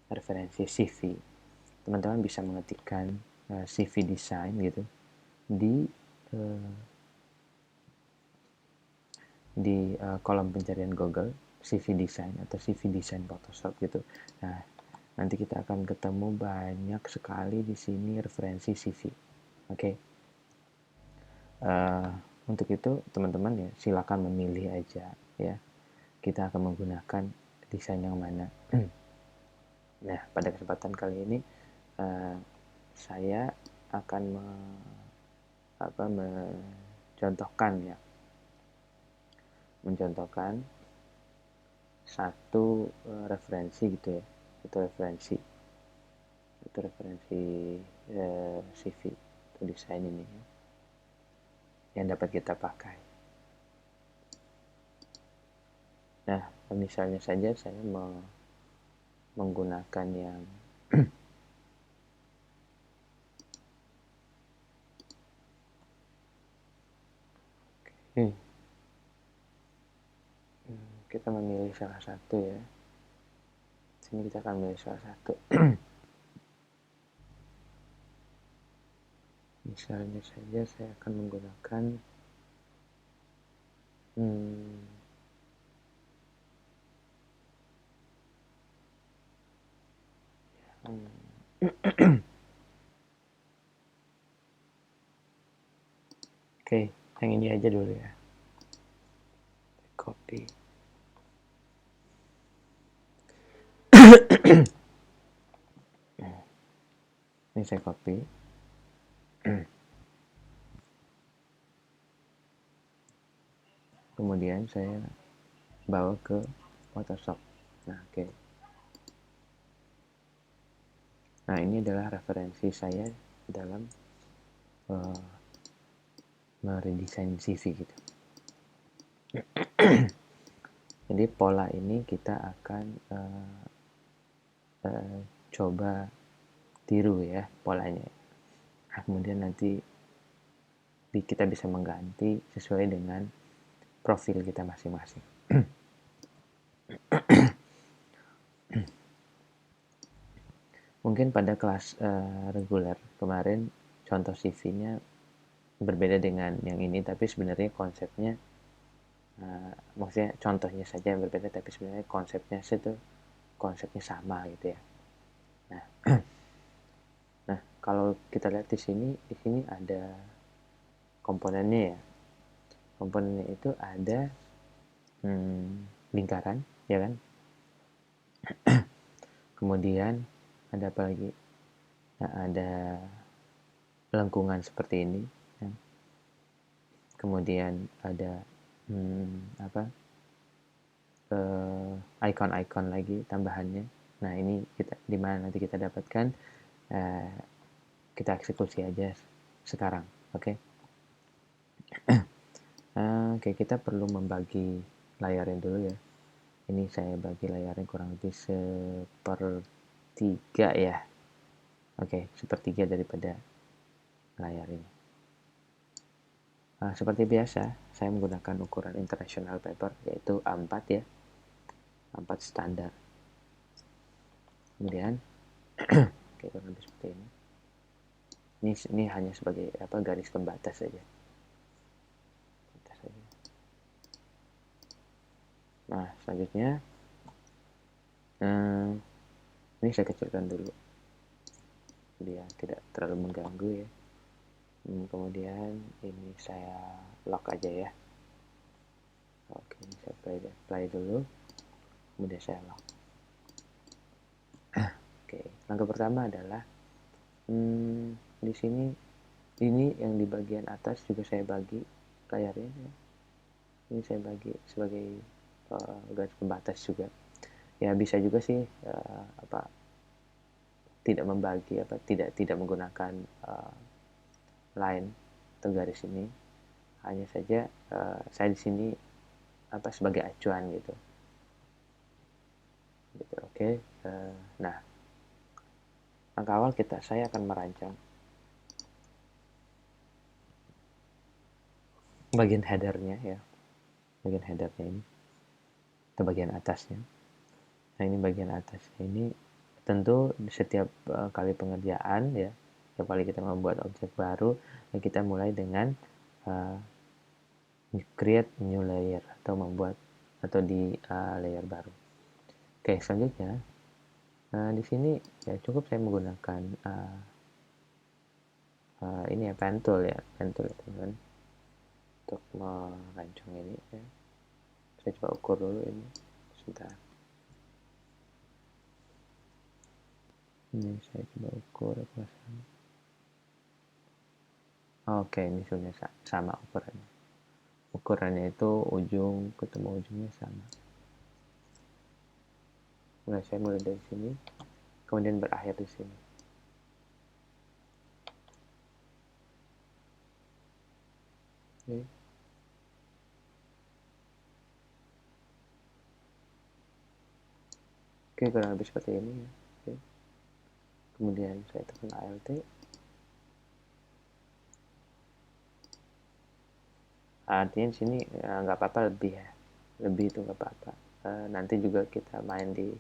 referensi CV, teman-teman bisa mengetikkan CV design gitu di kolom pencarian Google, CV design atau CV design Photoshop gitu. Nah, nanti kita akan ketemu banyak sekali di sini referensi CV. Oke. Untuk itu teman-teman ya silakan memilih aja ya. Kita akan menggunakan desain yang mana. Nah, pada kesempatan kali ini saya akan mencontohkan satu referensi gitu ya. Itu referensi CV atau desain ini ya, yang dapat kita pakai. Nah, misalnya saja saya menggunakan yang kita memilih salah satu ya. Sini kita akan memilih salah satu. Misalnya saja saya akan menggunakan Oke, yang ini aja dulu ya. Copy. Ini saya copy. Kemudian saya bawa ke Photoshop. Nah, oke. Nah, ini adalah referensi saya dalam meredesain CV gitu. Jadi pola ini kita akan coba tiru ya polanya. Nah, kemudian nanti kita bisa mengganti sesuai dengan profil kita masing-masing. Mungkin pada kelas reguler kemarin contoh CV-nya berbeda dengan yang ini, tapi sebenarnya konsepnya maksudnya contohnya saja yang berbeda, tapi sebenarnya konsepnya sama gitu ya. Nah, kalau kita lihat di sini ada komponennya ya. Komponennya itu ada lingkaran, ya kan? Kemudian ada apa lagi? Nah, ada lengkungan seperti ini. Ya. Kemudian ada icon-icon lagi tambahannya. Nah, ini di mana nanti kita dapatkan, kita eksekusi aja sekarang, oke? Oke, kita perlu membagi layarnya dulu ya. Ini saya bagi layarnya kurang lebih 1/3 ya. Oke, 1/3 daripada layar ini. Seperti biasa, saya menggunakan ukuran international paper, yaitu A4 ya. A4 standar. Kemudian, oke, kurang lebih seperti ini. Ini hanya sebagai garis pembatas saja. Nah, selanjutnya ini saya kecilkan dulu biar tidak terlalu mengganggu ya. Kemudian ini saya lock aja ya. Oke, ini saya play dulu, kemudian saya lock. Oke, langkah pertama adalah di sini ini yang di bagian atas juga saya bagi layarnya ya. Ini saya bagi sebagai garis pembatas juga. Ya bisa juga sih tidak membagi tidak menggunakan line atau garis ini, hanya saja saya di sini sebagai acuan gitu. Oke. Nah, langkah awal saya akan merancang bagian headernya ya, bagian headernya ini atau bagian atasnya. Nah, ini bagian atas. Ini tentu setiap kali pengerjaan ya, setiap kali kita membuat objek baru, kita mulai dengan uh, create new layer atau membuat atau di layer baru. Oke, selanjutnya di sini ya cukup saya menggunakan ini ya, pen tool ya, teman-teman, untuk merancang ini ya. Saya coba ukur dulu ini sebentar. Ini saya coba ukur sama. Oke, ini sudah sama ukurannya. Ukurannya itu ujung ketemu ujungnya sama. Nah, saya mulai dari sini, kemudian berakhir di sini. Oke. Oke, kurang lebih seperti ini ya. Oke. Kemudian saya tekan Alt. Artinya di sini nggak apa-apa lebih ya, lebih itu nggak apa-apa. Nanti juga kita main di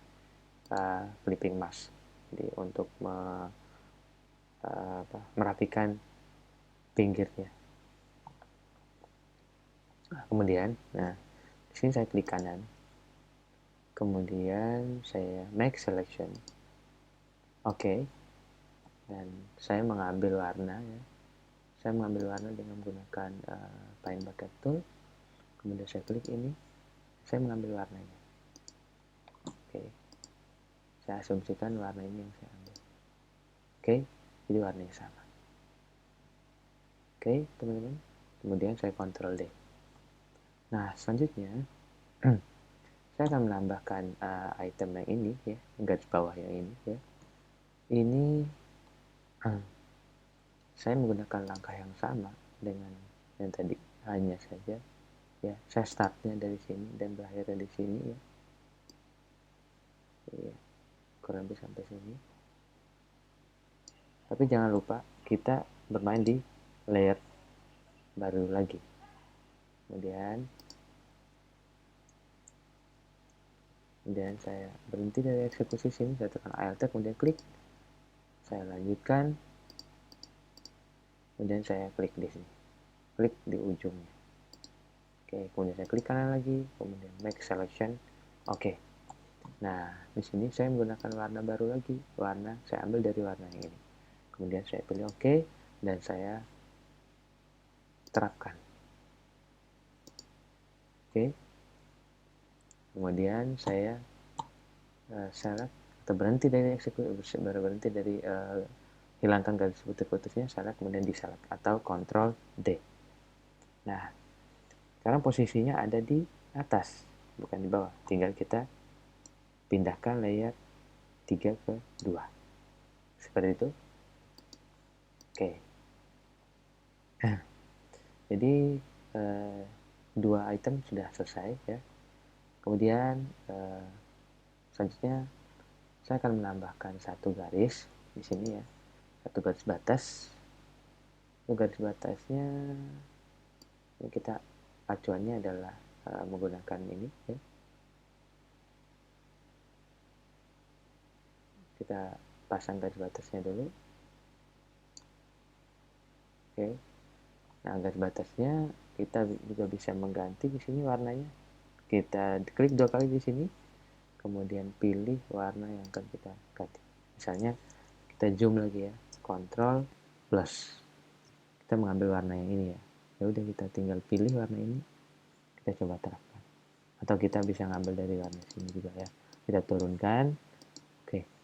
flipping mask, jadi untuk merapikan pinggirnya. Kemudian, nah di sini saya klik kanan, kemudian saya make selection, oke, dan saya mengambil warna ya. Saya mengambil warna dengan menggunakan Paint Bucket Tool, kemudian saya klik ini, saya mengambil warnanya. Oke, saya asumsikan warna ini yang saya ambil. Oke, jadi warnanya sama. Oke, teman-teman. Kemudian saya Ctrl D. Nah, selanjutnya saya akan menambahkan item yang ini ya, garis bawah yang ini ya. Ini saya menggunakan langkah yang sama dengan yang tadi, hanya saja ya saya startnya dari sini dan berakhirnya di sini ya. Ya, kurang lebih sampai sini. Tapi jangan lupa kita bermain di layer baru lagi. Kemudian saya berhenti dari eksekusi sini, saya tekan Alt, kemudian klik, saya lanjutkan, kemudian saya klik di sini, klik di ujungnya. Oke, kemudian saya klik kanan lagi, kemudian make selection. Oke, nah di sini saya menggunakan warna baru lagi, warna saya ambil dari warna yang ini, kemudian saya pilih oke, dan saya terapkan. Oke, kemudian saya select atau berhenti dari eksekusi, baru berhenti dari hilangkan garis putih-putihnya, select, kemudian di select atau Ctrl D. Nah, sekarang posisinya ada di atas, bukan di bawah. Tinggal kita pindahkan layer 3 ke 2. Seperti itu. Oke. Jadi dua item sudah selesai ya. Kemudian selanjutnya saya akan menambahkan satu garis di sini ya. Satu garis batas. Itu garis batasnya kita acuannya adalah menggunakan ini ya. Kita pasang garis batasnya dulu. Oke. Nah, garis batasnya kita juga bisa mengganti di sini warnanya. Kita klik dua kali di sini, kemudian pilih warna yang akan kita ganti. Misalnya kita zoom lagi ya, Ctrl plus. Kita mengambil warna yang ini ya. Ya udah, kita tinggal pilih warna ini, kita coba terapkan. Atau kita bisa ngambil dari warna sini juga ya. Kita turunkan. Oke.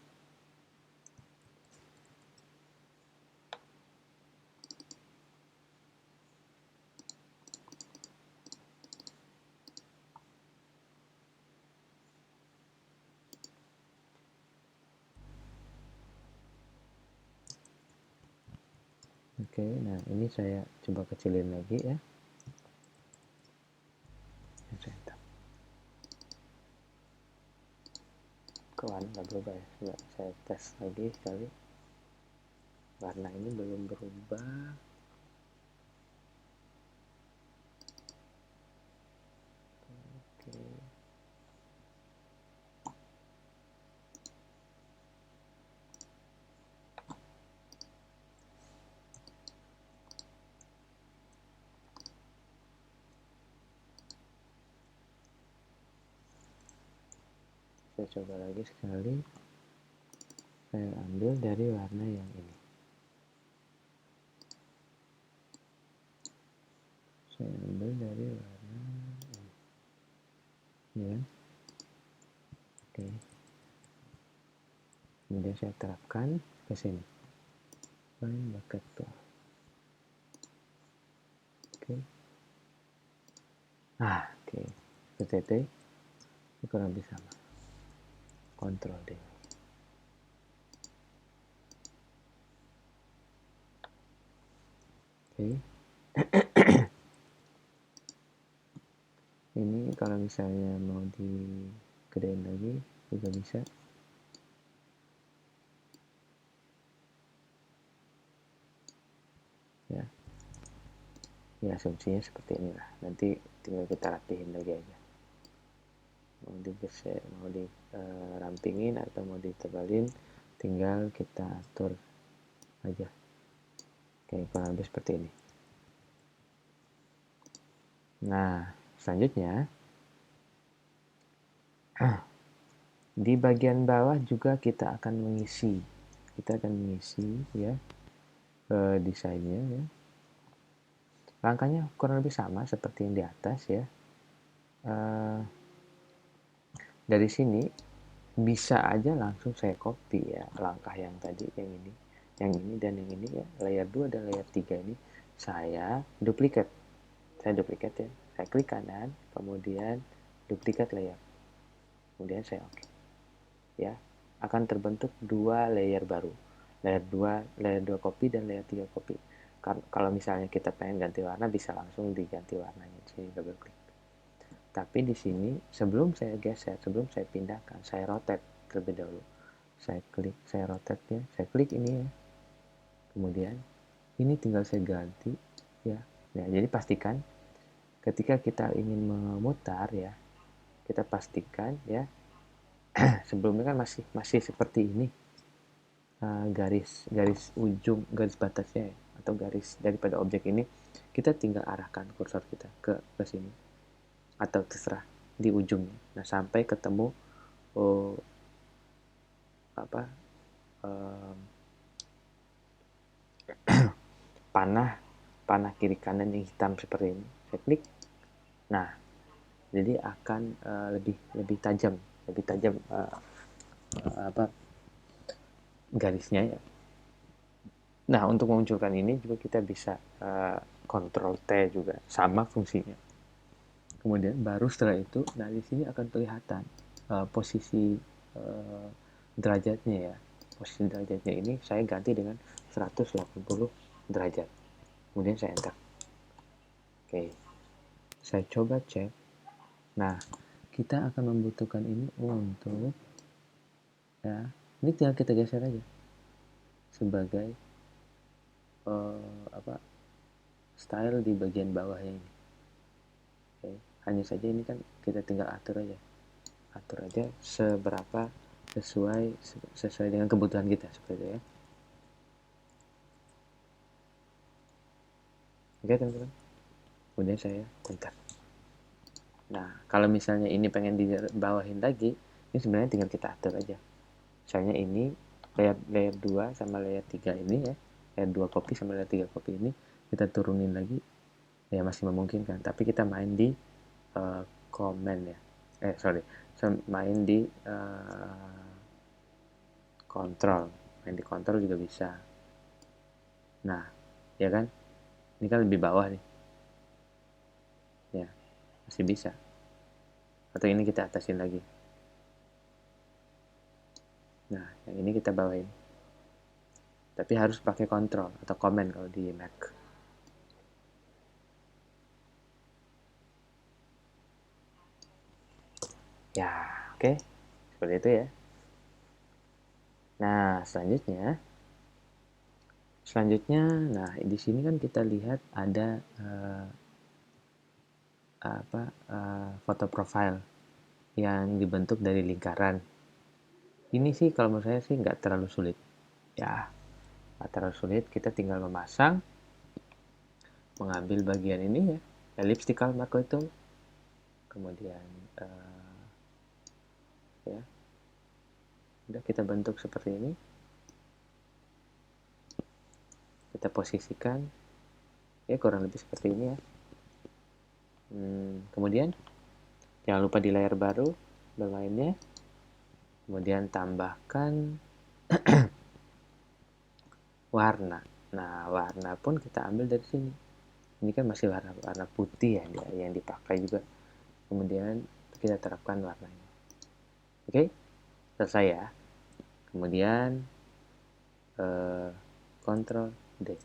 Oke, nah ini saya coba kecilin lagi ya. Kok warna nggak berubah ya? Coba saya tes lagi sekali. Warna ini belum berubah. Oke. Saya coba lagi sekali. Saya ambil dari warna yang ini. Saya ambil dari warna ini. Ya. Oke. Kemudian saya terapkan ke sini. Find bucket tool. Oke. Oke. PTT ini kurang lebih sama. Ctrl D. Oke. Ini kalau misalnya mau digedein lagi juga bisa. Ya. Ya, asumsinya seperti inilah. Nanti tinggal kita rapihin lagi aja. Mau digeser, mau dirampingin atau mau ditebalin, tinggal kita atur aja. Oke, kurang lebih seperti ini. Nah, selanjutnya di bagian bawah juga kita akan mengisi ya desainnya ya. Langkahnya kurang lebih sama seperti yang di atas ya. Dari sini bisa aja langsung saya copy ya langkah yang tadi, yang ini dan yang ini ya, layer 2 dan layer 3 ini saya duplikat ya, saya klik kanan, kemudian duplikat layer, kemudian saya oke. Ya, akan terbentuk dua layer baru, layer 2 copy dan layer 3 copy. Kalau misalnya kita pengen ganti warna, bisa langsung diganti warnanya, sini double klik. Tapi di sini sebelum saya geser, sebelum saya pindahkan, saya rotate terlebih dahulu. Saya klik, saya rotate ya, saya klik ini ya. Kemudian ini tinggal saya ganti ya. Nah, jadi pastikan ketika kita ingin memutar ya, kita pastikan ya sebelumnya kan masih seperti ini, garis ujung, garis batasnya ya, atau garis daripada objek ini, kita tinggal arahkan kursor kita ke sini atau terserah di ujungnya. Nah, sampai ketemu panah kiri kanan yang hitam seperti ini. Saya klik. Nah, jadi akan lebih tajam garisnya ya. Nah, untuk memunculkan ini juga kita bisa Ctrl T juga, sama fungsinya. Kemudian baru setelah itu, nah di sini akan kelihatan posisi derajatnya ya. Posisi derajatnya ini saya ganti dengan 180 derajat. Kemudian saya enter. Oke. Saya coba cek. Nah, kita akan membutuhkan ini untuk ya, ini tinggal kita geser aja sebagai style di bagian bawahnya ini. Oke. Hanya saja ini kan kita tinggal atur aja seberapa sesuai dengan kebutuhan kita seperti itu ya. Oke teman-teman, kemudian saya enter. Nah, kalau misalnya ini pengen dibawahin lagi, ini sebenarnya tinggal kita atur aja. Misalnya ini layer 2 sama layer 3 ini ya, layer 2 copy sama layer 3 copy ini kita turunin lagi, ya masih memungkinkan. Tapi kita main di command ya, main di control juga bisa. Nah, ya kan, ini kan lebih bawah nih ya, masih bisa. Atau ini kita atasin lagi. Nah, yang ini kita bawain, tapi harus pakai control atau command kalau di Mac. Ya, oke. Seperti itu ya. Nah, selanjutnya, nah di sini kan kita lihat ada foto profile yang dibentuk dari lingkaran. Ini sih kalau menurut saya sih nggak terlalu sulit. Ya, nggak terlalu sulit. Kita tinggal mengambil bagian ini ya, elliptical marker tool, kemudian ya kita bentuk seperti ini, kita posisikan ya kurang lebih seperti ini ya. Kemudian jangan lupa di layar baru bermainnya, kemudian tambahkan warna. Nah, warna pun kita ambil dari sini. Ini kan masih warna putih ya yang dipakai juga. Kemudian kita terapkan warnanya. Oke, selesai ya. Kemudian Ctrl D.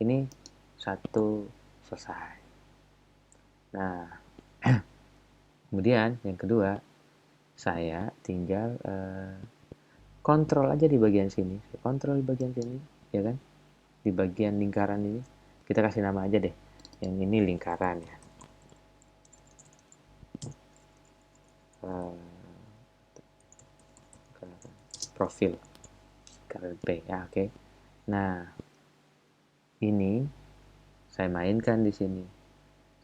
Ini satu selesai. Nah, kemudian yang kedua, saya tinggal kontrol aja di bagian sini. Kontrol di bagian sini, ya kan? Di bagian lingkaran ini, kita kasih nama aja deh. Yang ini lingkaran ya. Profil P ya, oke. Nah, ini saya mainkan di sini.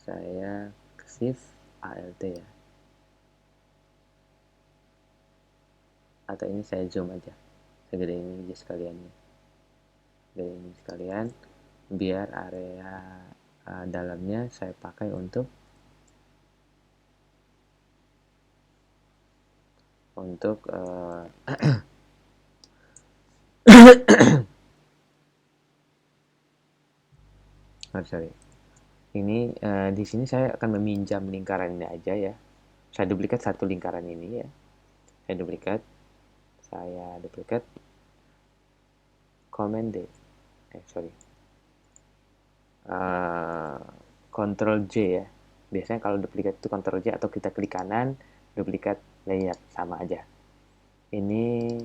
Saya shift alt ya. Atau ini saya zoom aja. Saya gedein ini aja sekalian ya. Gedein ini sekalian biar area dalamnya saya pakai untuk sorry. Ini di sini saya akan meminjam lingkaran ini aja ya. Saya duplikat satu lingkaran ini ya. Saya duplikat Command D. Ctrl J ya. Biasanya kalau duplikat itu Ctrl J atau kita klik kanan, duplikat layer sama aja. Ini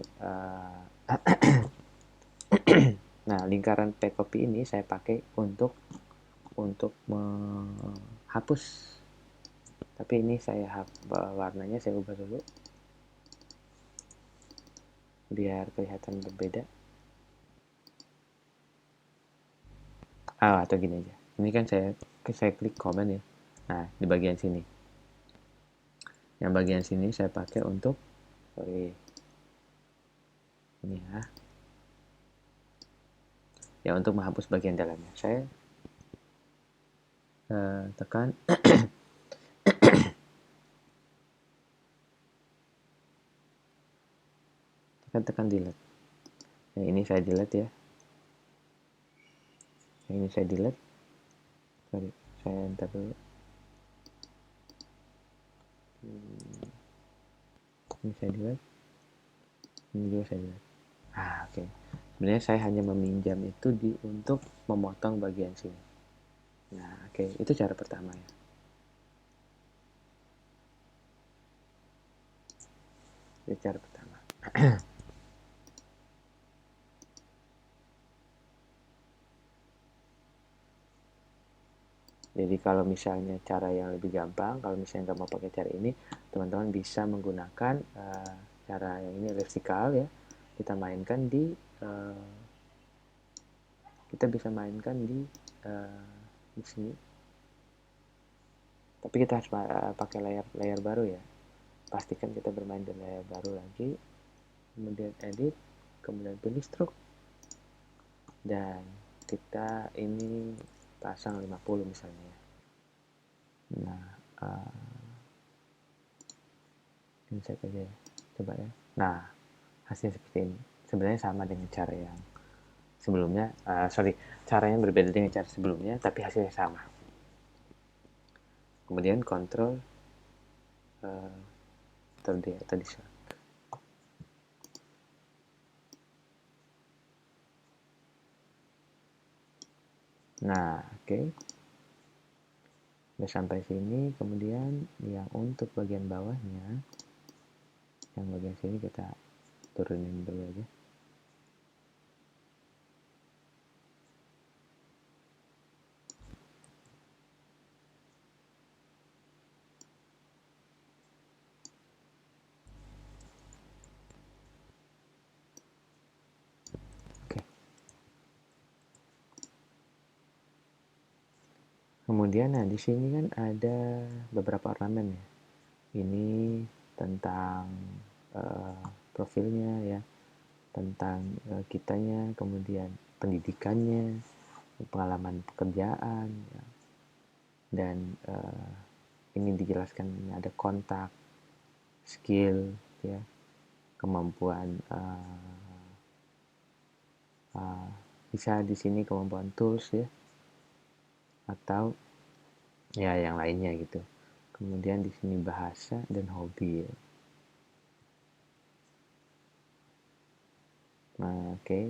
nah, lingkaran P-copy ini saya pakai untuk menghapus. Tapi ini warnanya saya ubah dulu biar kelihatan berbeda. Atau gini aja. Ini kan saya klik command ya. Nah, di bagian sini. Yang bagian sini saya pakai untuk ini ya untuk menghapus bagian dalamnya. Saya tekan tekan delete. Yang ini saya delete ya. Yang ini saya delete. Saya enter dulu. Ini saya delete. Ini juga saya delete. Oke. Sebenarnya saya hanya meminjam itu untuk memotong bagian sini. Nah, oke. Itu cara pertama ya. Itu cara pertama. Jadi kalau misalnya cara yang lebih gampang, kalau misalnya nggak mau pakai cara ini, teman-teman bisa menggunakan cara yang ini vertikal ya. Kita mainkan kita bisa mainkan di sini. Tapi kita harus pakai layar baru ya. Pastikan kita bermain di layar baru lagi. Kemudian edit, kemudian pilih stroke. Dan kita ini pasang 50 misalnya ya. Nah, ini saya aja ya. Coba ya. Nah, hasilnya seperti ini. Sebenarnya sama dengan cara yang sebelumnya. Cara yang berbeda dengan cara sebelumnya, tapi hasilnya sama. Kemudian kontrol tadi. Nah, oke. Udah sampai sini, kemudian yang untuk bagian bawahnya, yang bagian sini kita turunin dulu aja. Kemudian di sini kan ada beberapa ornamen ya. Ini tentang profilnya ya, tentang kitanya, kemudian pendidikannya, pengalaman pekerjaan ya. Dan ini dijelaskan ada kontak, skill ya, kemampuan bisa di sini kemampuan tools ya, atau ya yang lainnya gitu. Kemudian di sini bahasa dan hobi ya. Nah, oke.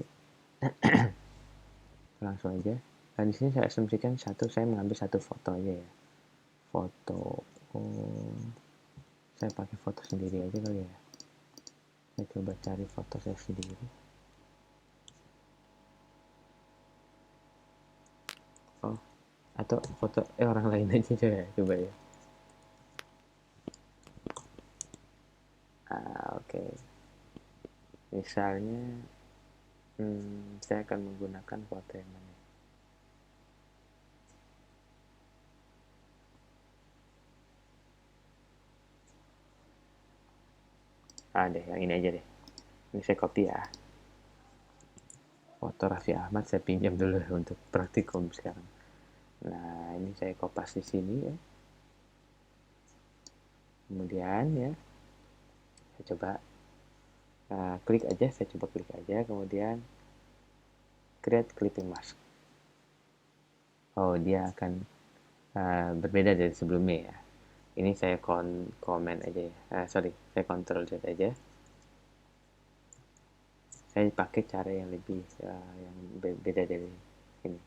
Langsung aja. Nah, di sini saya asumsikan saya mengambil satu foto aja ya. Foto. Oh, saya pakai foto sendiri aja kali ya. Saya coba cari foto saya sendiri. Oh, atau foto orang lain aja coba ya. Oke. Misalnya, saya akan menggunakan foto yang mana? Deh, yang ini aja deh. Ini saya copy ya. Foto Raffi Ahmad saya pinjam dulu untuk praktikum sekarang. Nah, ini saya kopas di sini ya. Kemudian ya, saya coba klik aja, saya coba klik aja, kemudian create clipping mask. Oh, dia akan berbeda dari sebelumnya ya. Ini saya komen aja ya. Saya Ctrl Z aja. Saya pakai cara yang lebih yang beda dari ini.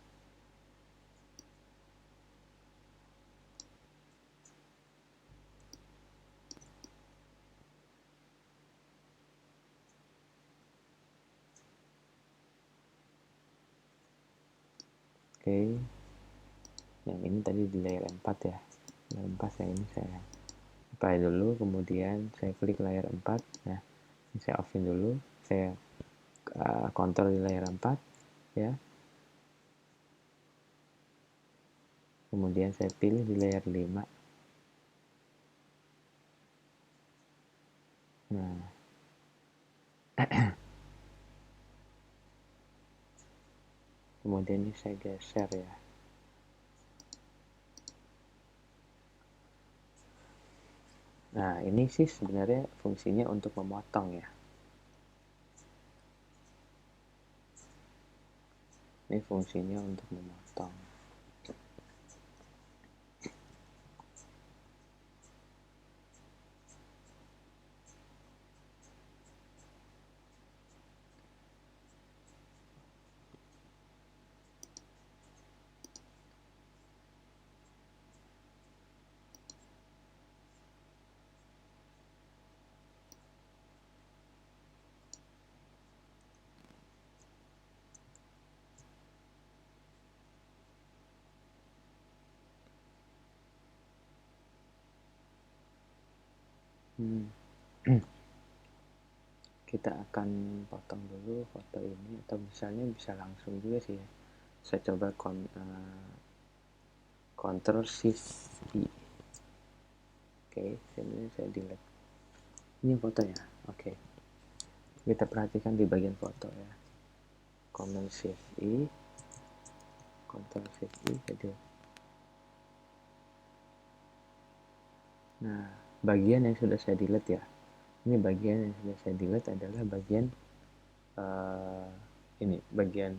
Oke. Yang ini tadi di layer 4 ya. Layer 4 yang ini saya apply dulu, kemudian saya klik layar 4. Nah, ini saya offin dulu. Saya kontrol di layar 4 ya. Kemudian saya pilih di layar 5. Nah, kemudian ini saya geser ya. Nah, ini sih sebenarnya fungsinya untuk memotong ya. Ini fungsinya untuk memotong. Kita akan potong dulu foto ini, atau misalnya bisa langsung juga sih ya. Saya coba Ctrl Shift I. Oke, ini saya delete. Ini fotonya. Oke. Kita perhatikan di bagian foto ya. Command Shift I, Ctrl Shift I, jadi. Nah, bagian yang sudah saya delete ya. Ini bagian yang sudah saya delete adalah bagian ini, bagian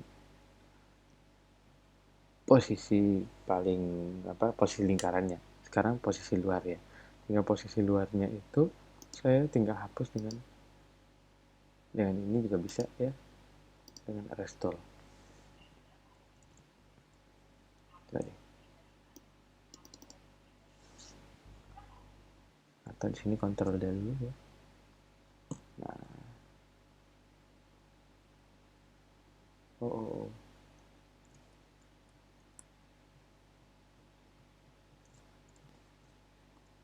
posisi paling posisi lingkarannya. Sekarang posisi luar ya. Tinggal posisi luarnya itu saya tinggal hapus dengan ini juga bisa ya, dengan restore. Tadi. Atau di sini kontrol dulu ya. Nah. Oh.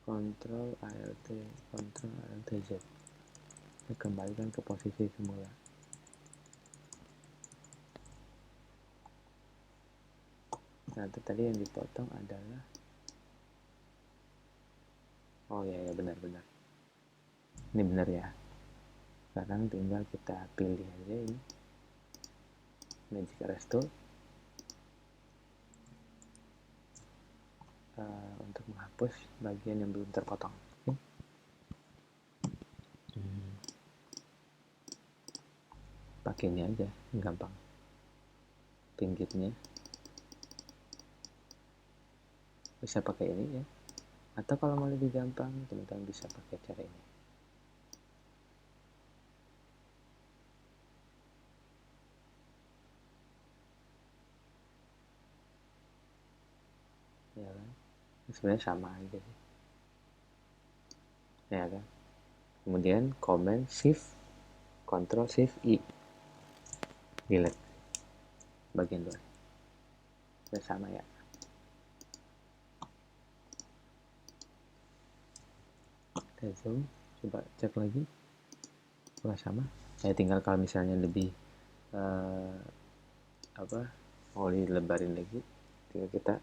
Kontrol Alt, Kontrol Alt Z. Saya kembalikan ke posisi semula. Nah, itu tadi yang dipotong adalah oh ya benar. Ini benar ya. Sekarang tinggal kita pilih aja ini Magic Erase Tool untuk menghapus bagian yang belum terpotong. Pakai ini aja, gampang. Pinggirnya bisa pakai ini ya, atau kalau mau lebih gampang teman-teman bisa pakai cara ini. Ya kan, sebenarnya sama aja sih, ya kan. Kemudian Command Shift Ctrl Shift I, delete bagian luar. Sudah sama ya. Kita zoom, coba cek lagi, apakah sama. Ya tinggal kalau misalnya lebih mau dilebarin lagi, tinggal kita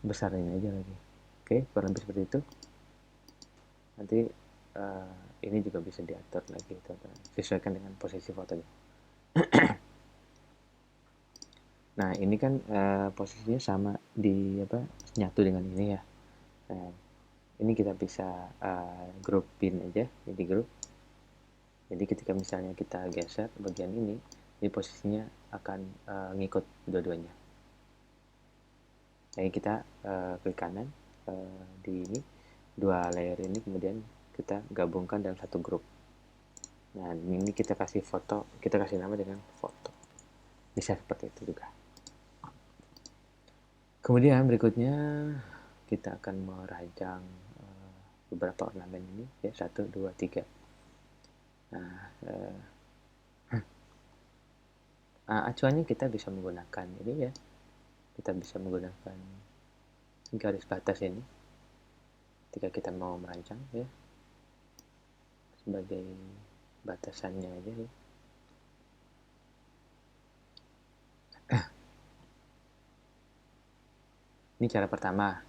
besarin aja lagi. Oke, kurang lebih seperti itu. Nanti ini juga bisa diatur lagi, sesuaikan dengan posisi fotonya. Nah ini kan posisinya sama di nyatu dengan ini ya. Nah, ini kita bisa groupin aja jadi grup. Jadi ketika misalnya kita geser bagian ini, jadi posisinya akan ngikut dua-duanya. Jadi kita klik kanan di ini, dua layer ini, kemudian kita gabungkan dalam satu grup. Nah ini kita kasih foto, kita kasih nama dengan foto. Bisa seperti itu juga. Kemudian berikutnya kita akan merancang beberapa ornamen ini ya, 1, 2, 3. Nah acuannya kita bisa menggunakan ini ya, kita bisa menggunakan garis batas ini ketika kita mau merancang ya, sebagai batasannya aja ya. Ini cara pertama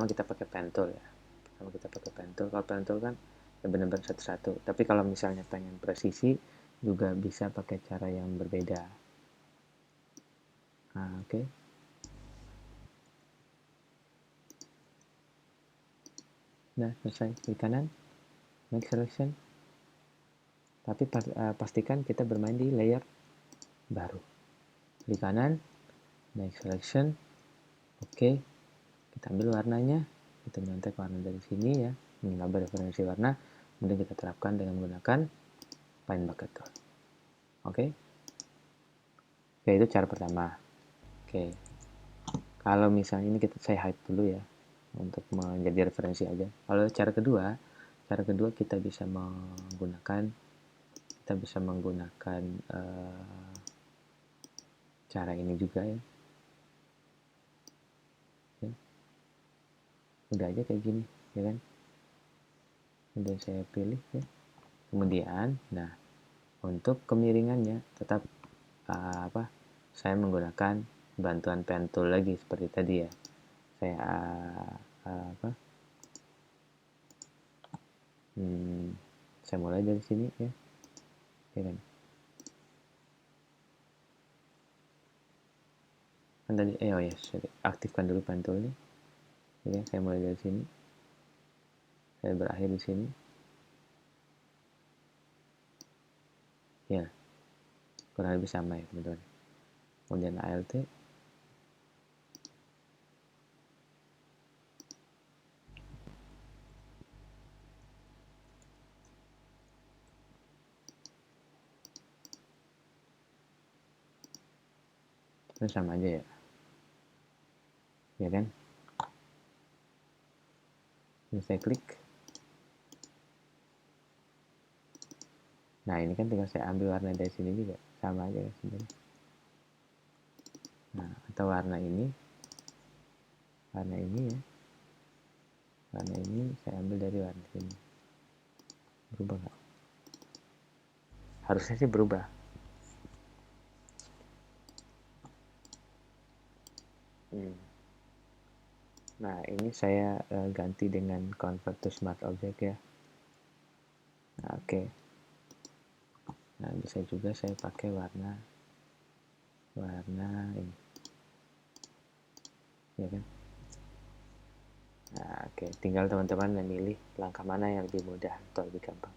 kita pakai pen tool ya. Kalau kita pakai pen tool, kalau pen tool kan ya benar-benar satu-satu. Tapi kalau misalnya pengen presisi juga bisa pakai cara yang berbeda. Nah, oke. Nah, selesai. Klik kanan, make selection. Tapi pastikan kita bermain di layer baru. Klik kanan, make selection. Oke. Kita ambil warnanya, kita nyontek warna dari sini ya, menambah referensi warna, kemudian kita terapkan dengan menggunakan line bucket tool. Oke. Oke, itu cara pertama. Oke. Kalau misalnya ini saya hide dulu ya, untuk menjadi referensi aja. Kalau cara kedua kita bisa menggunakan cara ini juga ya. Udah aja kayak gini ya kan, udah saya pilih ya. Kemudian nah untuk kemiringannya tetap saya menggunakan bantuan pen tool lagi seperti tadi ya. Saya saya mulai dari sini ya kan. Kan tadi aktifkan dulu pen toolnya ya. Saya mulai dari sini, saya berakhir di sini ya, kurang lebih sama ya teman-teman. Kemudian ALT, itu sama aja ya kan. Ini saya klik. Nah ini kan tinggal saya ambil warna dari sini juga, sama aja sebenarnya. Nah atau warna ini ya, warna ini saya ambil dari warna sini. Berubah nggak? Harusnya sih berubah. Nah ini saya ganti dengan convert to smart object ya. Nah, oke. Nah, bisa juga saya pakai warna ini, ya kan? Nah, oke, tinggal teman-teman memilih langkah mana yang lebih mudah atau lebih gampang.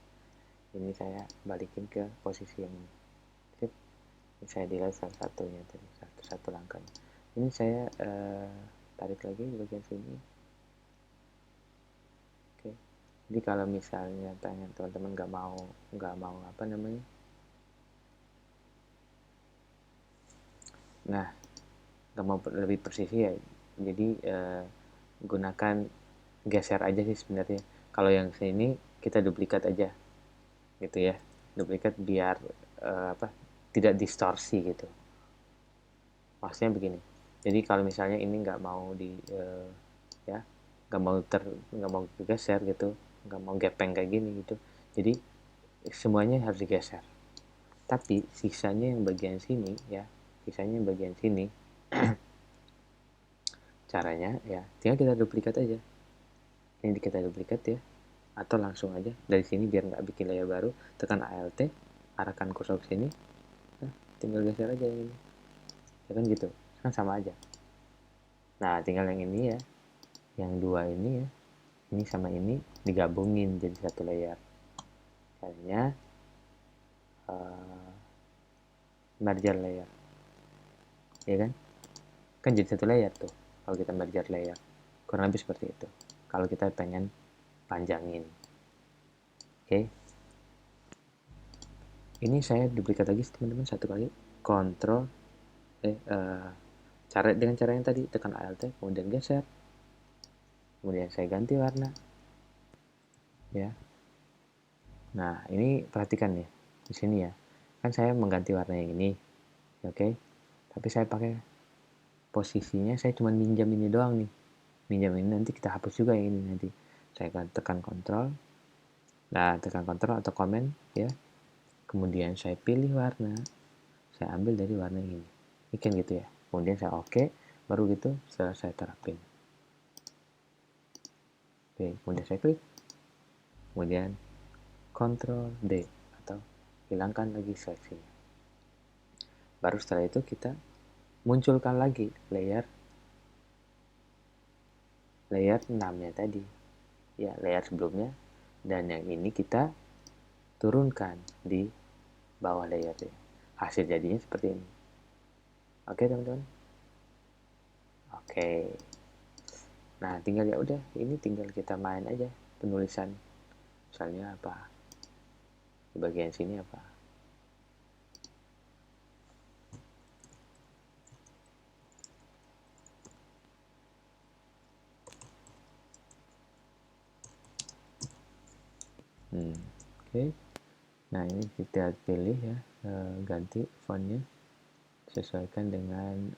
Ini saya balikin ke posisi yang ini. Sip. Ini saya delete salah satunya tadi, satu langkahnya. Ini saya tarik lagi di bagian sini. Oke. Jadi kalau misalnya pengen teman-teman nggak mau apa namanya, nah nggak mau lebih presisi ya, jadi gunakan geser aja sih sebenarnya. Kalau yang sini kita duplikat aja gitu ya, duplikat biar tidak distorsi gitu. Maksudnya begini, jadi kalau misalnya ini nggak mau ya nggak mau digeser gitu, nggak mau gepeng kayak gini gitu, jadi semuanya harus digeser. Tapi sisanya yang bagian sini ya, sisanya yang bagian sini caranya ya tinggal kita duplikat aja. Ini kita duplikat ya, atau langsung aja dari sini biar nggak bikin layer baru, tekan Alt, arahkan kursor ke sini, nah, tinggal geser aja ini, ya kan gitu, kan sama aja. Nah tinggal yang ini ya, yang dua ini ya, ini sama ini digabungin jadi satu layer. Caranya merger layer, ya kan? Kan jadi satu layer tuh kalau kita merger layer. Kurang lebih seperti itu. Kalau kita pengen panjangin, oke? Ini saya duplikat lagi teman-teman satu kali, Ctrl dengan cara yang tadi, tekan Alt, kemudian geser, kemudian saya ganti warna, ya. Nah ini perhatikan ya, di sini ya, kan saya mengganti warna yang ini, oke? Tapi saya pakai posisinya, saya cuma minjam ini doang nih, minjam ini, nanti kita hapus juga yang ini nanti. Saya akan tekan Ctrl, nah tekan Ctrl atau Command ya, kemudian saya pilih warna, saya ambil dari warna ini, kan gitu ya. Kemudian saya oke, baru gitu saya terapin. Oke, kemudian saya klik, kemudian Ctrl D atau hilangkan lagi seleksinya. Baru setelah itu kita munculkan lagi layer 6-nya tadi. Ya, layer sebelumnya, dan yang ini kita turunkan di bawah layernya. Hasil jadinya seperti ini. Oke, teman-teman. Oke. Nah, tinggal ya udah, ini tinggal kita main aja penulisan. Misalnya apa? Di bagian sini apa? Oke. Nah, ini kita pilih ya, ganti fontnya, sesuaikan dengan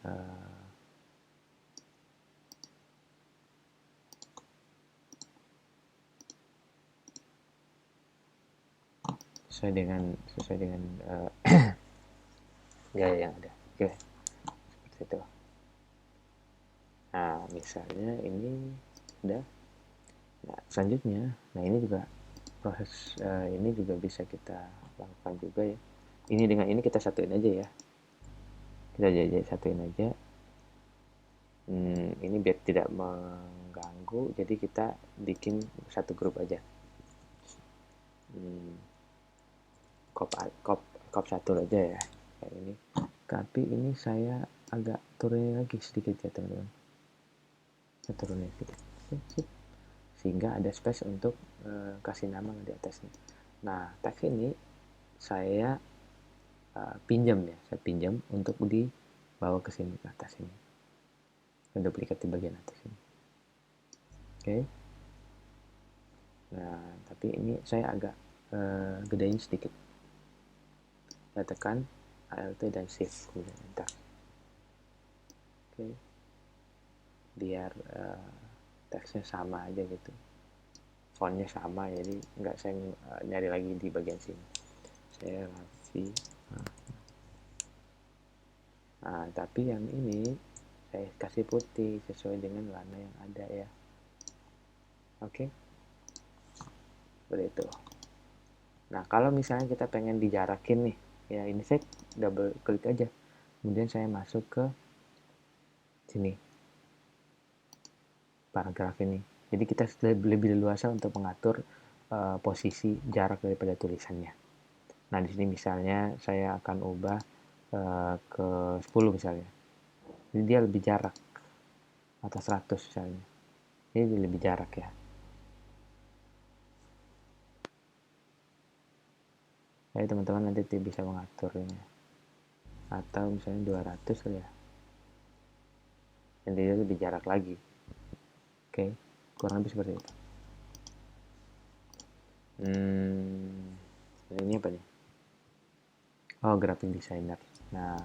sesuai dengan gaya yang ada. Oke, seperti itu. Nah, misalnya ini udah. Nah, selanjutnya, nah ini juga proses ini juga bisa kita lakukan juga ya. Ini dengan ini kita satuin aja ya. Kita jadi satuin aja. Ini biar tidak mengganggu, jadi kita bikin satu grup aja. Cop satu aja ya, kayak ini. Tapi ini saya agak turunin lagi sedikit ya teman-teman. Saya turunin sedikit. Sehingga ada space untuk kasih nama di atasnya. Nah, teks ini saya pinjam ya, saya pinjam untuk dibawa ke sini, ke atas ini. Saya duplikat di bagian atas ini. Oke. Nah, tapi ini saya agak gedein sedikit. Saya tekan Alt dan Shift, kemudian Enter. Oke. Biar teksnya sama aja gitu. Fontnya sama, jadi nggak saya nyari lagi di bagian sini. Saya Raffi. Nah, tapi yang ini saya kasih putih sesuai dengan warna yang ada ya. Oke. Seperti itu. Nah, kalau misalnya kita pengen dijarakin nih, ya ini saya double klik aja. Kemudian saya masuk ke sini, paragraf ini. Jadi kita lebih leluasa untuk mengatur posisi jarak daripada tulisannya. Nah, di sini misalnya saya akan ubah ke 10 misalnya. Jadi dia lebih jarak atau 100 misalnya. Ini lebih jarak ya. Jadi teman-teman nanti bisa mengaturnya. Atau misalnya 200 kali ya. Dan dia lebih jarak lagi. Oke, kurang lebih seperti itu. Ini apa nih? Oh, graphic designer. Nah,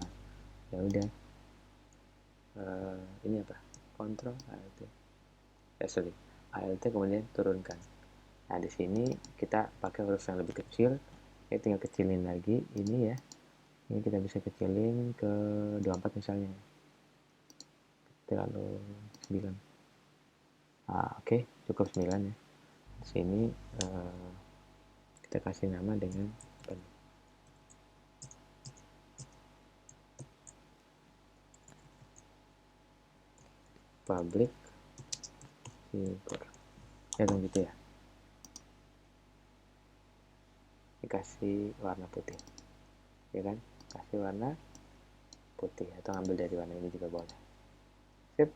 ya udah. Ini apa? Control Alt. Sorry. Alt kemudian turunkan. Nah, di sini kita pakai huruf yang lebih kecil. Ya, tinggal kecilin lagi ini ya. Ini kita bisa kecilin ke 24 misalnya. Terlalu 9. Oke, cukup 9 ya. Di sini kita kasih nama dengan apa nih? Public figure. Ya dong gitu ya. Dikasih warna putih. Ya kan? Kasih warna putih atau ambil dari warna ini juga boleh. Sip.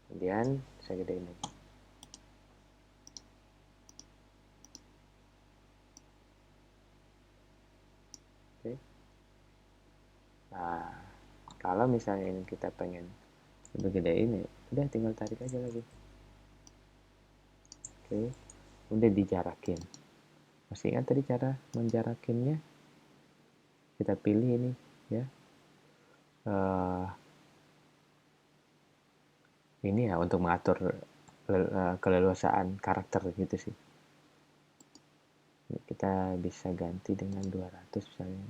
Kemudian saya gedein lagi. Oke. Nah, kalau misalnya ini kita pengen lebih gedein ya, udah tinggal tarik aja lagi. Oke. Udah dijarakin. Masih ingat tadi cara menjarakinnya? Kita pilih ini ya. Ini ya untuk mengatur keleluasaan karakter gitu sih. Kita bisa ganti dengan 200 misalnya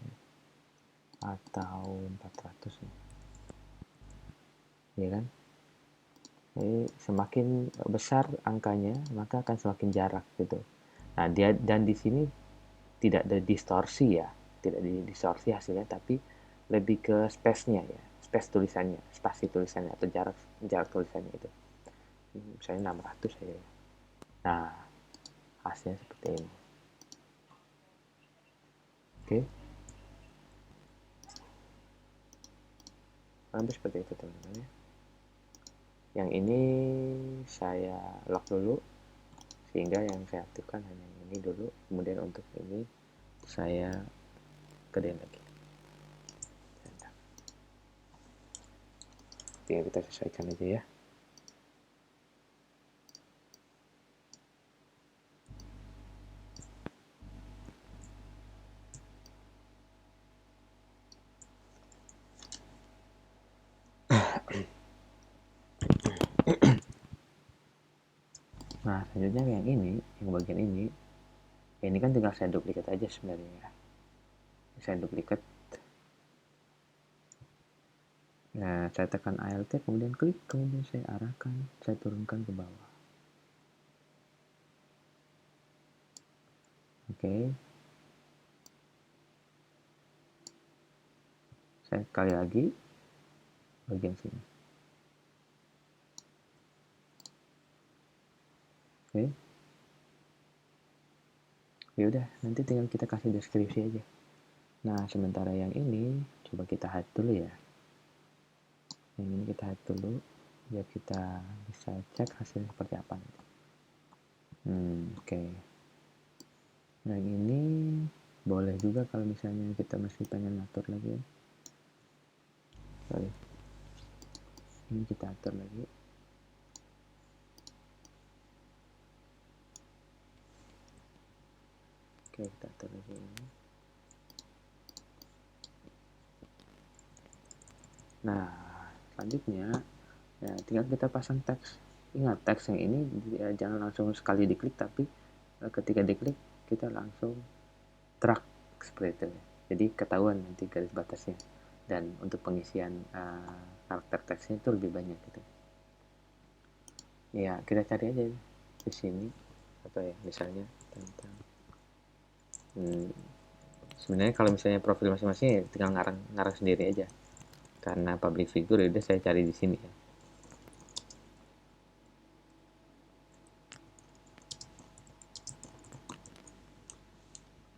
atau 400 ya kan. Jadi semakin besar angkanya maka akan semakin jarak gitu. Nah, dia dan di sini tidak ada distorsi ya, tidak distorsi hasilnya, tapi lebih ke space-nya ya, space tulisannya, spasi tulisannya atau jarak jarak tulisannya itu. Misalnya 600 saja. Nah, hasilnya seperti ini. Oke. Hampir seperti itu teman-teman ya. Yang ini saya lock dulu sehingga yang saya aktifkan hanya ini dulu. Kemudian untuk ini saya gedein lagi. Tinggal kita sesuaikan aja ya. Nah, selanjutnya yang ini, yang bagian ini kan tinggal saya duplikat aja sebenarnya ya. Saya duplikat. Nah, saya tekan Alt, kemudian klik, kemudian saya arahkan, saya turunkan ke bawah. Oke. Saya sekali lagi bagian sini. Oke. Ya udah, nanti tinggal kita kasih deskripsi aja. Nah, sementara yang ini coba kita hide dulu ya. Yang ini kita hide dulu biar kita bisa cek hasilnya seperti apa nanti. Oke. Nah, yang ini boleh juga kalau misalnya kita masih pengen atur lagi ya. Sorry. Ini kita atur lagi. Oke, kita atur lagi ini. Nah, selanjutnya ya tinggal kita pasang teks. Ingat, teks yang ini jangan langsung sekali diklik, tapi ketika diklik kita langsung drag seperti itu ya. Jadi ketahuan nanti garis batasnya, dan untuk pengisian karakter teksnya itu lebih banyak gitu. Ya, kita cari aja di sini apa ya, misalnya tentang Sebenarnya kalau misalnya profil masing-masing ya tinggal ngarang sendiri aja. Karena public figure ya udah saya cari di sini ya.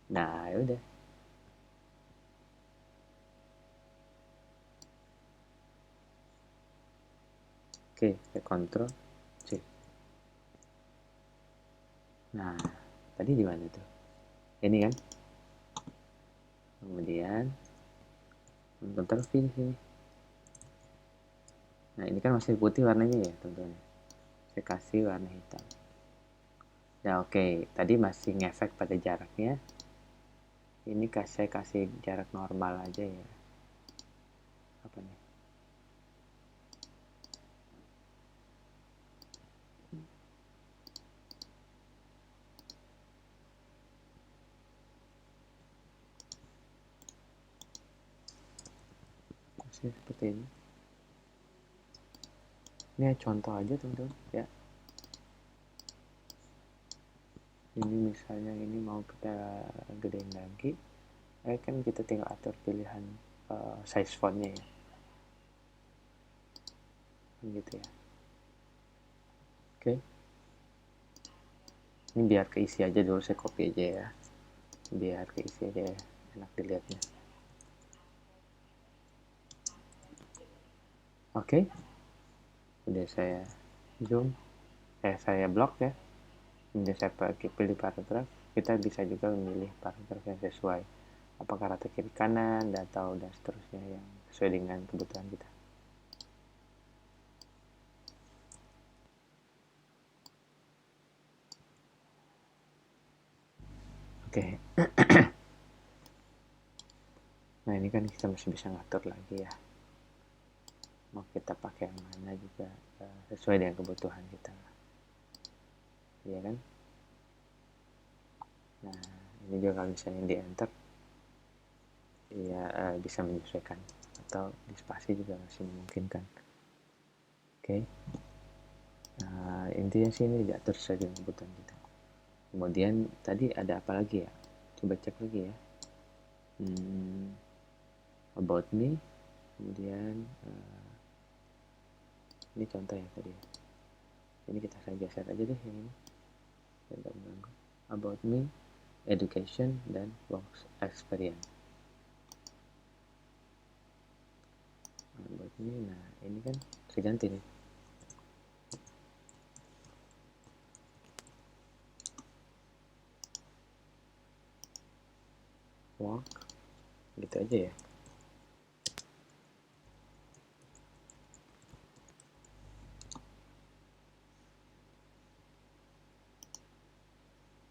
Nah, ya udah. Oke, saya kontrol C. Nah, tadi di mana tuh? Ini kan. Kemudian kontrol V di sini. Nah, ini kan masih putih warnanya ya, teman-teman. Saya kasih warna hitam. Nah, oke. Tadi masih ngefek pada jaraknya. Ini saya kasih jarak normal aja ya. Apa nih? Masih seperti ini. Ini contoh aja teman-teman ya. Ini misalnya ini mau kita gedein lagi. Kan kita tinggal atur pilihan size fontnya ya. Gitu ya. Oke. Ini biar keisi aja dulu, saya copy aja ya. Biar keisi aja ya. Enak dilihatnya. Oke. Udah saya zoom. Saya blok ya. Kemudian saya pilih paragraf. Kita bisa juga memilih paragraf yang sesuai. Apakah rata kiri kanan atau dan seterusnya yang sesuai dengan kebutuhan kita. Oke. Nah, ini kan kita masih bisa ngatur lagi ya. Mau kita pakai yang mana juga sesuai dengan kebutuhan kita. Iya kan? Nah, ini juga kalau misalnya di enter ya bisa menyesuaikan, atau di spasi juga masih memungkinkan. Oke. Nah, intinya sih ini diatur sesuai dengan kebutuhan kita. Kemudian tadi ada apa lagi ya? Coba cek lagi ya. About me. Kemudian ini contoh ya tadi ya. Ini kita geser aja deh yang ini. Tidak mengganggu. About me, education, dan work experience. About me, nah ini kan saya ganti nih. Work, gitu aja ya.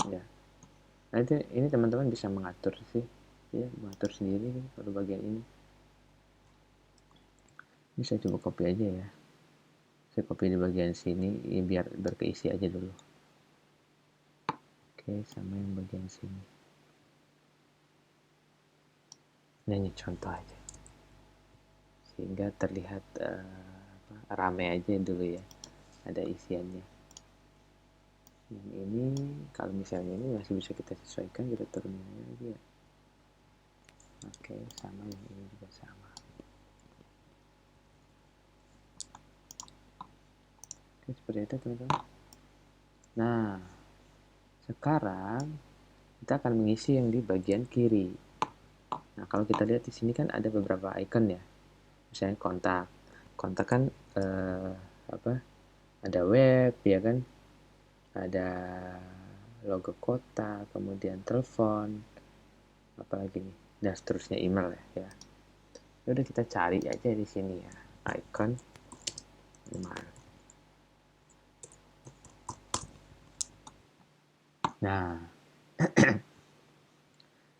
Ya. Nah ini teman-teman bisa mengatur sih, ya mengatur sendiri pada bagian ini. Ini saya coba copy aja ya. Saya copy di bagian sini ya, biar berkeisi aja dulu. Oke, sama yang bagian sini. Ini contoh aja. Sehingga terlihat rame aja dulu ya. Ada isiannya. Yang ini kalau misalnya ini masih bisa kita sesuaikan, kita turunin aja ya. Oke, sama yang ini juga sama. Oke, seperti itu teman-teman. Nah, sekarang kita akan mengisi yang di bagian kiri. Nah, kalau kita lihat di sini kan ada beberapa icon ya. Misalnya kontak. Kontak kan ada web ya kan? Ada logo kota, kemudian telepon, apalagi nih, dan seterusnya email ya. Udah kita cari aja di sini ya, icon email. Nah,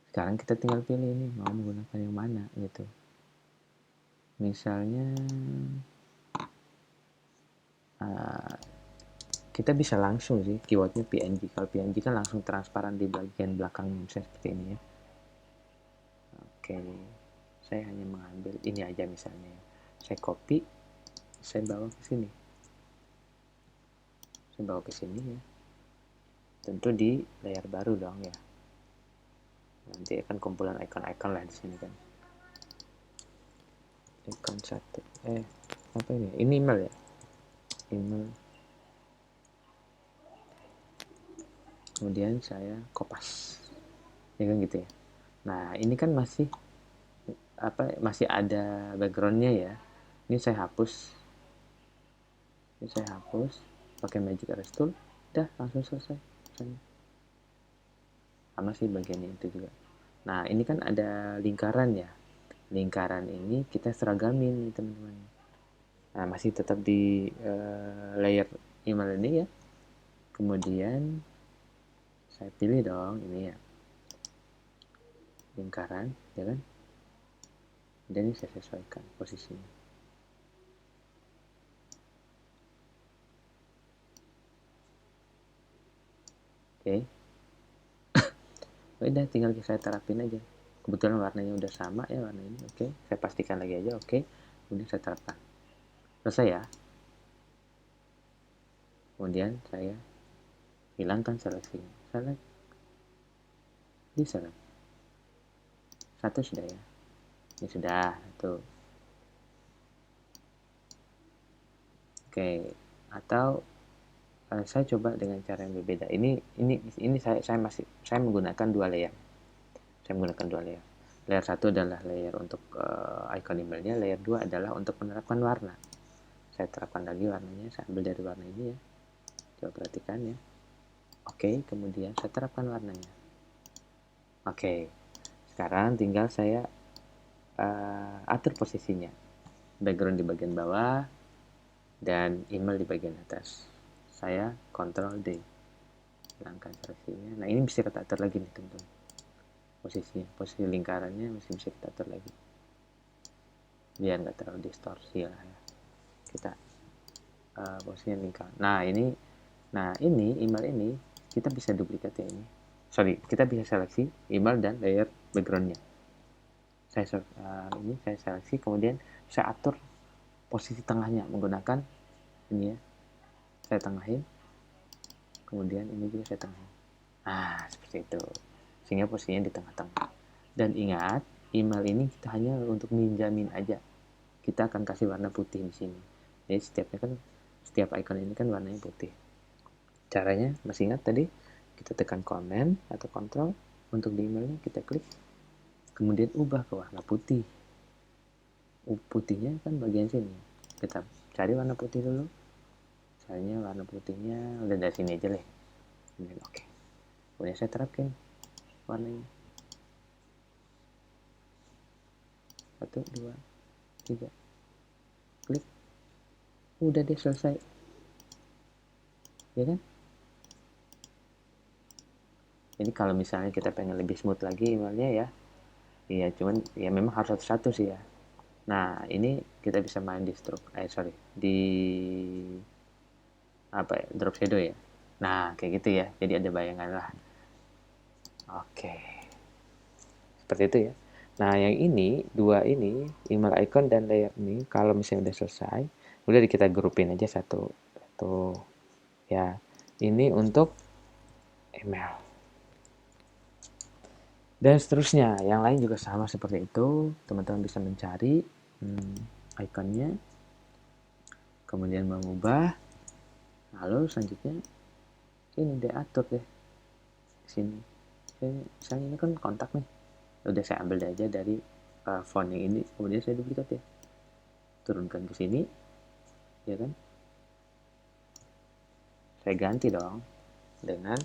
sekarang kita tinggal pilih ini mau menggunakan yang mana gitu. Misalnya kita bisa langsung sih keywordnya PNG. Kalau PNG kan langsung transparan di bagian belakang misalnya seperti ini ya. Oke, saya hanya mengambil ini aja misalnya. Saya copy, saya bawa ke sini. Saya bawa ke sini ya. Tentu di layar baru dong ya. nanti akan kumpulan icon-icon lah di sini kan. Icon satu, apa ini email ya, email. Kemudian saya kopas, ya kan gitu ya. Nah ini kan masih ada backgroundnya ya. Ini saya hapus, pakai magic erase tool, udah langsung selesai. Sama sih bagiannya itu juga. Nah ini kan ada lingkaran ya, lingkaran ini kita seragamin nih teman-teman. Nah masih tetap di layer email ini ya. Kemudian saya pilih dong ini ya, lingkaran ya kan, dan ini saya sesuaikan posisinya. Oke, udah tinggal saya terapin aja. Kebetulan warnanya udah sama ya warna ini. Oke, saya pastikan lagi aja. Oke, kemudian saya terapkan. Selesai ya. Kemudian saya hilangkan seleksinya. Select, di select. Satu sudah ya. Ini sudah tuh. Oke, atau saya coba dengan cara yang berbeda. Ini saya menggunakan dua layer. Layer satu adalah layer untuk icon emailnya, layer 2 adalah untuk menerapkan warna. Saya terapkan lagi warnanya, saya ambil dari warna ini ya. Coba perhatikan ya. Oke, kemudian saya terapkan warnanya. Oke, sekarang tinggal saya atur posisinya. Background di bagian bawah dan email di bagian atas. Saya Ctrl D, hilangkan seleksinya. Nah ini bisa kita atur lagi nih teman-teman. Posisi lingkarannya masih bisa kita atur lagi. Biar nggak terlalu distorsi lah ya. Kita posisinya lingkaran. Nah ini email ini kita bisa duplikat ya ini. Kita bisa seleksi email dan layer backgroundnya. Saya seleksi, kemudian saya atur posisi tengahnya menggunakan ini ya. Saya tengahin, kemudian ini juga saya tengahin. Nah seperti itu, sehingga posisinya di tengah-tengah. Dan ingat, email ini kita hanya untuk minjamin aja. Kita akan kasih warna putih di sini. Jadi setiap icon ini kan warnanya putih. Caranya masih ingat tadi? Kita tekan Command atau Control untuk di emailnya, kita klik, kemudian ubah ke warna putih. Putihnya kan bagian sini. Kita cari warna putih dulu. Misalnya warna putihnya udah dari sini aja deh. Kemudian oke. Kemudian saya terapkan warnanya. 1, 2, 3. Klik. Udah deh selesai. Ya kan? Jadi kalau misalnya kita pengen lebih smooth lagi emailnya ya, iya cuman ya memang harus satu-satu sih ya. Nah ini kita bisa main di di drop shadow ya. Nah kayak gitu ya, jadi ada bayangan lah. Oke, seperti itu ya. Nah yang ini dua ini, email icon dan layer ini, kalau misalnya udah selesai, udah kita grupin aja satu ya. Ini untuk email dan seterusnya. Yang lain juga sama seperti itu. Teman-teman bisa mencari ikonnya, kemudian mengubah, lalu selanjutnya ini diatur deh sini. Misalnya ini kan kontak nih, udah saya ambil aja dari font yang ini, kemudian saya duplikat ya, turunkan ke sini ya kan, saya ganti dong dengan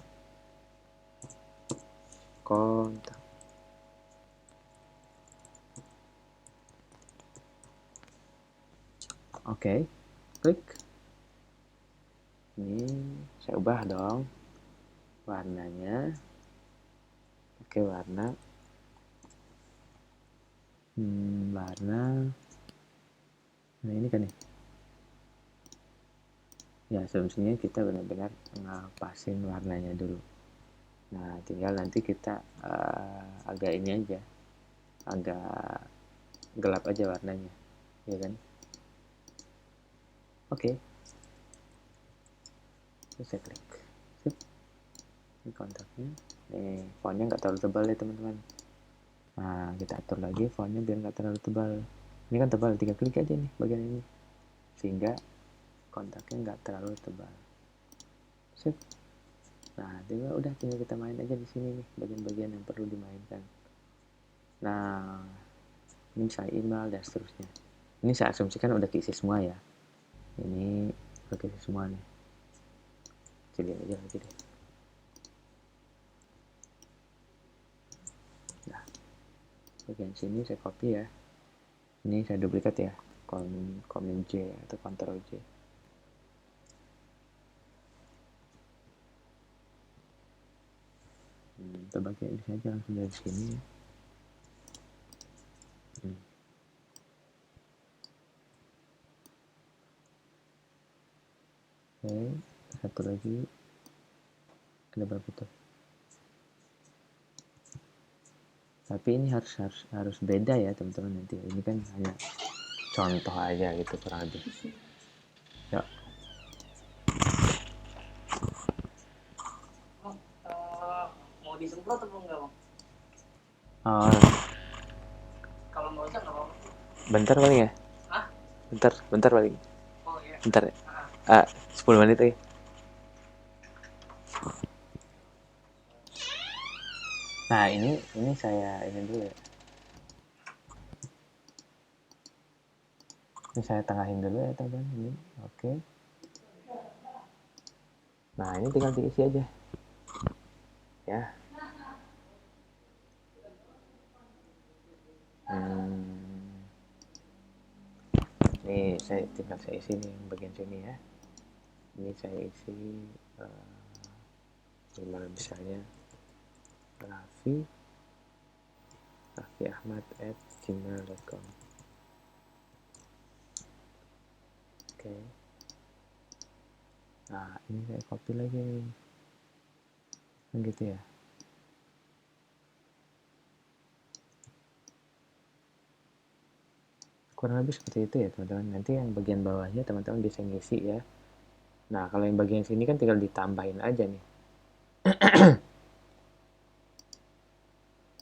kontak. Oke, klik. Ini saya ubah dong warnanya, pakai warna nah ini kan nih ya, asumsinya kita benar-benar ngapasin warnanya dulu. Nah tinggal nanti kita agak ini aja, agak gelap aja warnanya ya kan. Oke, saya klik, sip, ini kontaknya. Nih, fontnya nggak terlalu tebal ya teman-teman. Nah, kita atur lagi fontnya biar nggak terlalu tebal. Ini kan tebal, 3 klik aja nih bagian ini, sehingga kontaknya nggak terlalu tebal. Sip. Nah, udah tinggal kita main aja di sini nih bagian-bagian yang perlu dimainkan. Nah, ini misalnya email dan seterusnya. Ini saya asumsikan udah keisi semua ya. Ini udah keisi semua nih. Jadi aja lagi deh. Nah, bagian sini saya copy ya. Ini saya duplikat ya. Command J atau Ctrl J. Terbagian ini saja langsung dari sini. Oke, satu lagi ada berapa tuh? Tapi ini harus beda ya teman-teman nanti. Ini kan hanya contoh aja gitu kurang lebih. Ya. Mau disemprot atau enggak, Bang? Kalau mau nggak apa-apa. Bentar paling ya? Hah? Bentar paling. Oh iya. Bentar ya. 10 menit lagi. Nah, ini saya ini dulu ya. Ini saya tengahin dulu ya teman-teman. Ini oke. Nah, ini tinggal diisi aja. Ya. Nih, saya isi nih bagian sini ya. Ini saya isi misalnya Raffi Ahmad@gmail.com. Oke. Nah, ini saya copy lagi nih. Kan gitu ya. Kurang lebih seperti itu ya teman-teman. Nanti yang bagian bawahnya teman-teman bisa ngisi ya. Nah, kalau yang bagian sini kan tinggal ditambahin aja nih.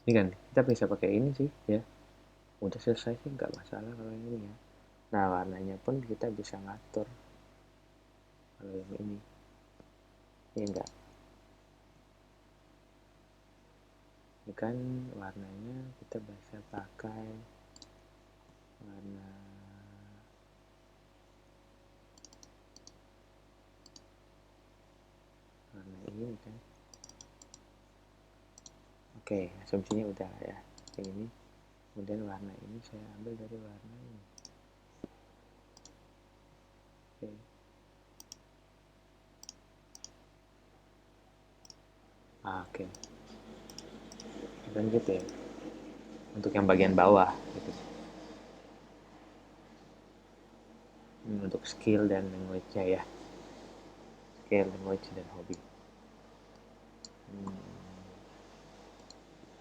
Ini kan kita bisa pakai ini sih ya. Udah selesai sih, nggak masalah kalau yang ini ya. Nah, warnanya pun kita bisa ngatur kalau yang ini. Ini enggak. Ini kan warnanya kita bisa pakai warna ini kan. Oke, asumsinya udah ya. Yang ini. Kemudian warna ini saya ambil dari warna ini. Oke. Oke. Dan gitu ya. Untuk yang bagian bawah gitu. Untuk skill dan language-nya ya. Skill, language, dan hobi.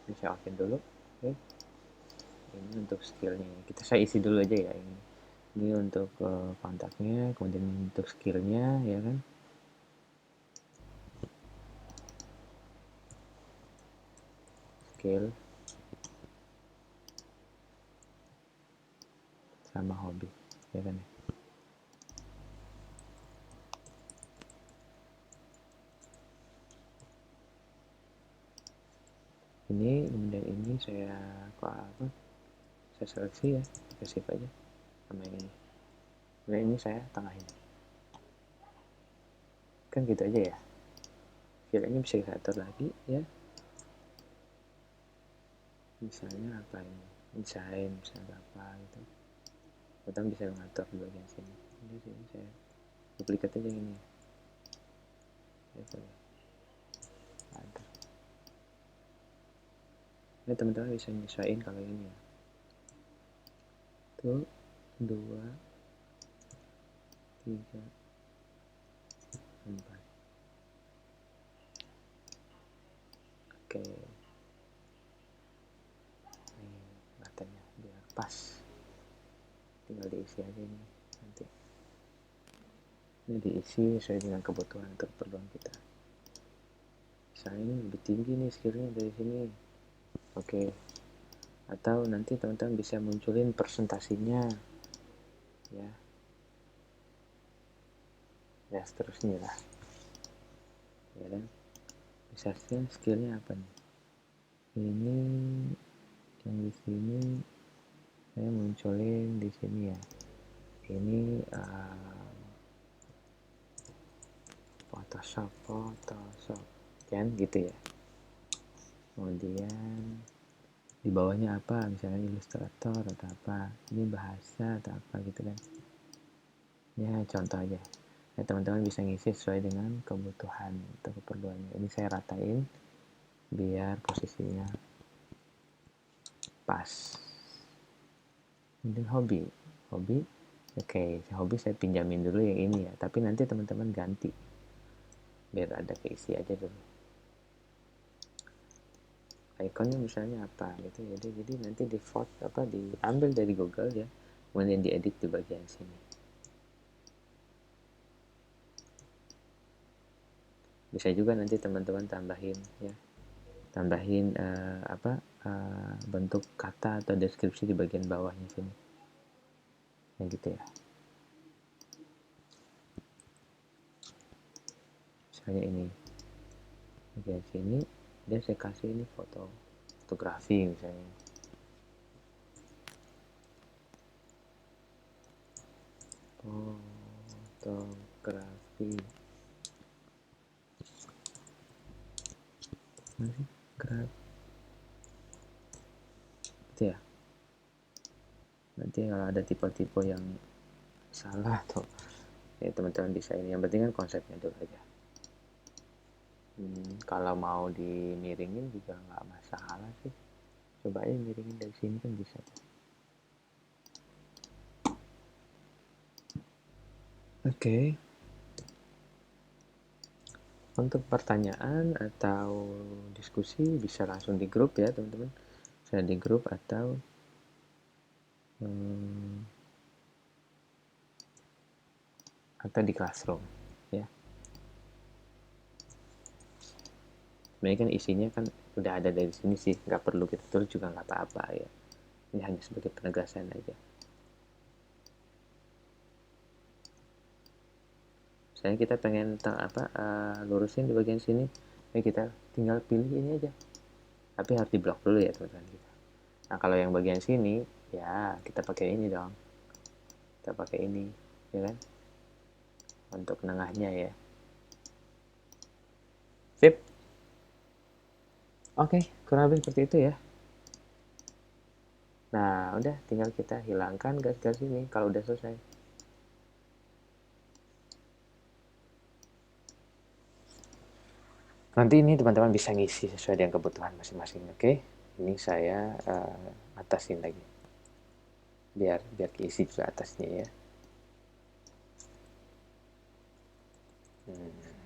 Ini saya open dulu. Oke. Ini untuk skillnya. Saya isi dulu aja ya ini. Ini untuk kontaknya, kemudian untuk skillnya ya kan. Skill sama hobi ya kan ya. Ini kemudian ini saya seleksi ya, saya save aja sama yang ini. Nah, ini saya tengahin kan gitu aja ya. Filenya bisa kita atur lagi ya, misalnya apa ini, desain misalnya apa gitu. Kita bisa mengatur di bagian sini. Di sini saya duplikat aja ini ya. Atur. Ini teman-teman bisa nyesuaiin kalau ini ya. 1, 2, 3, 4. Oke. Ini matanya biar pas. Tinggal diisi aja ini nanti. Ini diisi sesuai dengan kebutuhan atau keperluan kita. misalnya ini lebih tinggi nih skillnya dari sini. Oke. Atau nanti teman-teman bisa munculin presentasinya ya, ya seterusnya lah ya kan. Misalnya skillnya apa nih, ini yang di sini saya munculin di sini ya, ini Photoshop kan gitu ya. Kemudian di bawahnya apa, misalnya Illustrator atau apa, ini bahasa atau apa gitu kan ya, contoh aja ya. Teman-teman bisa ngisi sesuai dengan kebutuhan atau keperluannya. Ini saya ratain biar posisinya pas. Ini hobi oke, hobi saya pinjamin dulu yang ini ya, tapi nanti teman-teman ganti biar ada keisi aja dulu. Ikonnya misalnya apa gitu ya, jadi nanti default apa diambil dari Google ya, kemudian diedit di bagian sini. Bisa juga nanti teman-teman tambahin ya, bentuk kata atau deskripsi di bagian bawahnya sini ya gitu ya. Misalnya ini bagian sini dia saya kasih ini fotografi misalnya, fotografi masih graf itu ya. Nanti kalau ada tipe-tipe yang salah tuh ya teman-teman bisa ini, yang penting kan konsepnya dulu aja. Kalau mau dimiringin juga nggak masalah sih, coba aja miringin dari sini kan bisa. Oke. Untuk pertanyaan atau diskusi bisa langsung di grup ya teman-teman, saya di grup atau di Classroom ya. Sebenarnya kan isinya kan udah ada dari sini sih, nggak perlu kita tulis juga nggak apa-apa ya, ini hanya sebagai penegasan aja. Misalnya kita pengen lurusin di bagian sini ya, kita tinggal pilih ini aja, tapi harus diblok dulu ya teman-teman kita. Nah kalau yang bagian sini ya kita pakai ini dong, kita pakai ini ya kan, untuk nengahnya ya. Sip. Oke, kurang lebih seperti itu ya. Nah, udah tinggal kita hilangkan garis-garis ini kalau udah selesai. Nanti ini teman-teman bisa ngisi sesuai dengan kebutuhan masing-masing, oke? Ini saya atasin lagi. Biar keisi juga atasnya ya.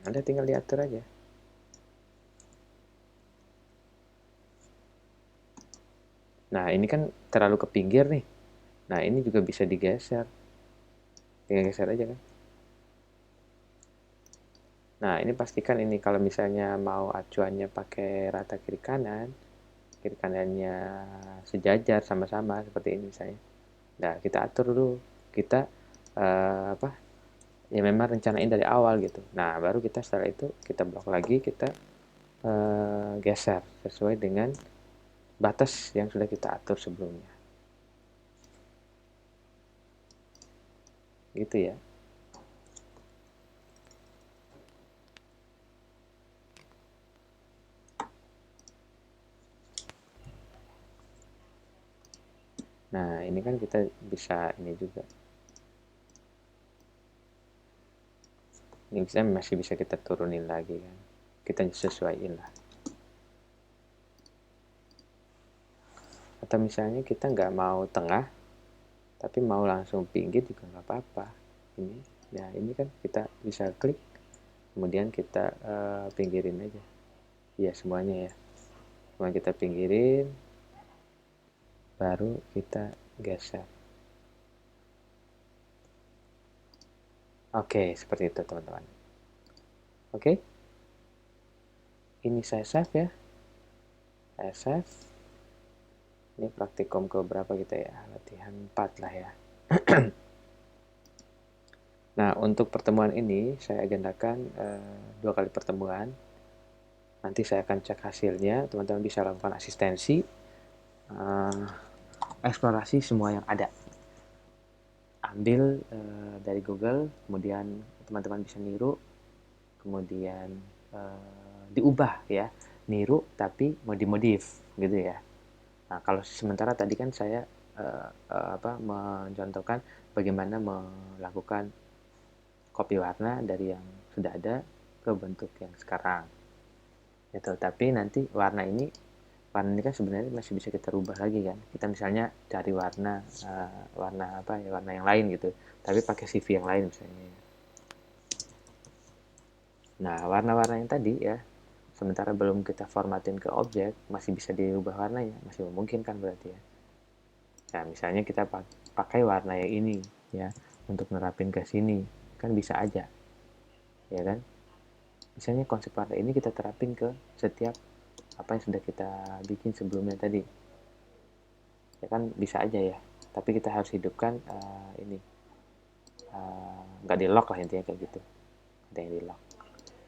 Anda tinggal diatur aja. Nah, ini kan terlalu ke pinggir nih. Nah, ini juga bisa digeser. Tinggal geser aja kan. Nah, ini pastikan ini kalau misalnya mau acuannya pakai rata kiri kanannya sejajar sama-sama seperti ini misalnya. Nah, kita atur dulu. Kita ya memang rencanain dari awal gitu. Nah, baru kita setelah itu kita blok lagi, kita geser sesuai dengan batas yang sudah kita atur sebelumnya. Gitu ya. Nah, ini kan kita bisa ini juga. Ini masih bisa kita turunin lagi kan. Kita sesuaiin lah. Atau misalnya kita nggak mau tengah, tapi mau langsung pinggir juga nggak apa-apa. Ini kan kita bisa klik, kemudian kita pinggirin aja. Ya semuanya ya. Kemudian kita pinggirin, baru kita geser. Oke, seperti itu teman-teman. Oke. ini saya save ya. Saya save. Ini praktikum ke berapa kita ya? Latihan 4 lah ya. Nah, untuk pertemuan ini saya agendakan 2 kali pertemuan. Nanti saya akan cek hasilnya. Teman-teman bisa lakukan asistensi, eksplorasi semua yang ada. Ambil dari Google, kemudian teman-teman bisa niru, kemudian diubah ya, niru tapi mau dimodif gitu ya. Nah, kalau sementara tadi kan saya mencontohkan bagaimana melakukan copy warna dari yang sudah ada ke bentuk yang sekarang. Gitu. Tapi nanti warna ini kan sebenarnya masih bisa kita rubah lagi kan. Kita misalnya cari warna yang lain gitu. Tapi pakai CV yang lain misalnya. Nah, warna-warna yang tadi ya, sementara belum kita formatin ke objek, masih bisa dirubah warnanya, masih memungkinkan berarti ya. Nah, misalnya kita pakai warna yang ini ya untuk nerapin ke sini, kan bisa aja. Ya kan? Misalnya konsep warna ini kita terapin ke setiap apa yang sudah kita bikin sebelumnya tadi. Ya kan bisa aja ya. Tapi kita harus hidupkan ini nggak di lock lah intinya kayak gitu. Ada yang di lock.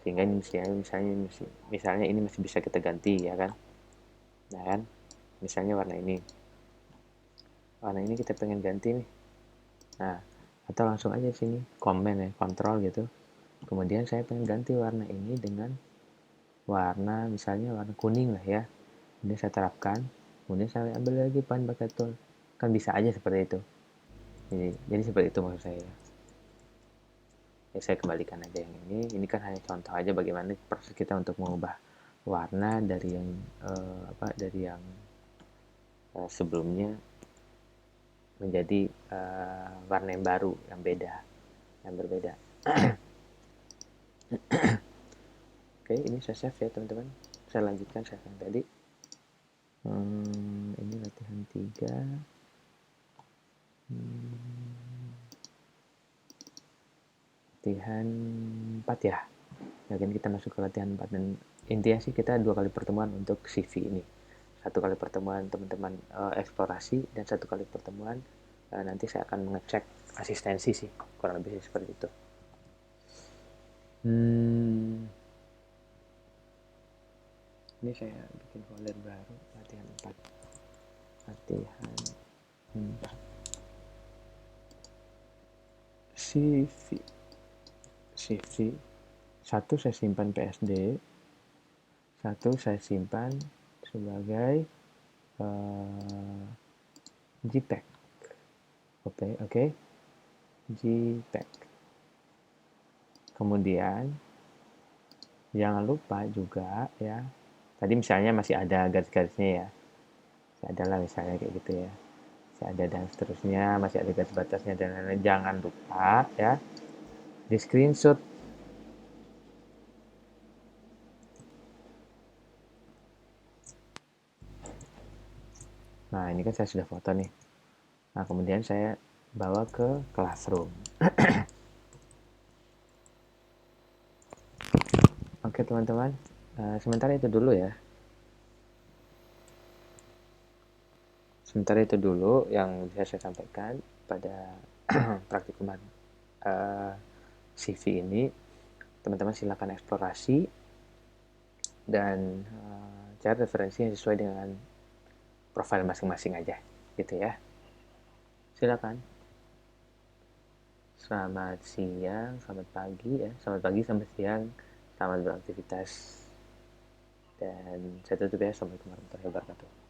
Sehingga ini misalnya ini masih bisa kita ganti ya kan. Nah kan, misalnya warna ini kita pengen ganti nih. Nah, atau langsung aja sini command ya, control gitu. Kemudian saya pengen ganti warna ini dengan warna misalnya warna kuning lah ya. Kemudian saya terapkan, kemudian saya ambil lagi bahan pakai tool. Kan bisa aja seperti itu. Jadi seperti itu maksud saya. Ya, saya kembalikan aja yang ini kan hanya contoh aja bagaimana proses kita untuk mengubah warna dari yang sebelumnya menjadi warna yang baru, yang beda, yang berbeda. Oke, ini saya save ya teman-teman. Saya lanjutkan save yang tadi. Ini latihan 3. Latihan 4 ya. Mungkin kita masuk ke latihan 4 dan intinya sih kita 2 kali pertemuan untuk CV ini. 1 kali pertemuan teman-teman eksplorasi dan 1 kali pertemuan nanti saya akan mengecek asistensi sih, kurang lebih seperti itu. Ini saya bikin folder baru, latihan 4. Latihan 4. CV 1 saya simpan PSD, 1 saya simpan sebagai JPEG. Oke. JPEG. Kemudian jangan lupa juga ya. Tadi misalnya masih ada garis-garisnya ya. Masih ada lah misalnya kayak gitu ya. Masih ada dan seterusnya, masih ada garis batasnya dan lain-lain. Jangan lupa ya. Di screenshot. Nah, ini kan saya sudah foto nih. Nah, kemudian saya bawa ke Classroom. Oke, teman-teman. Sementara itu dulu ya. Sementara itu dulu yang bisa saya sampaikan pada praktikuman CV ini. Teman-teman silakan eksplorasi dan cari referensi yang sesuai dengan profil masing-masing aja gitu ya. Silakan. Selamat siang, selamat pagi ya. Selamat pagi, selamat siang. Selamat beraktivitas. Dan saya tutup ya. Assalamualaikum warahmatullahi wabarakatuh.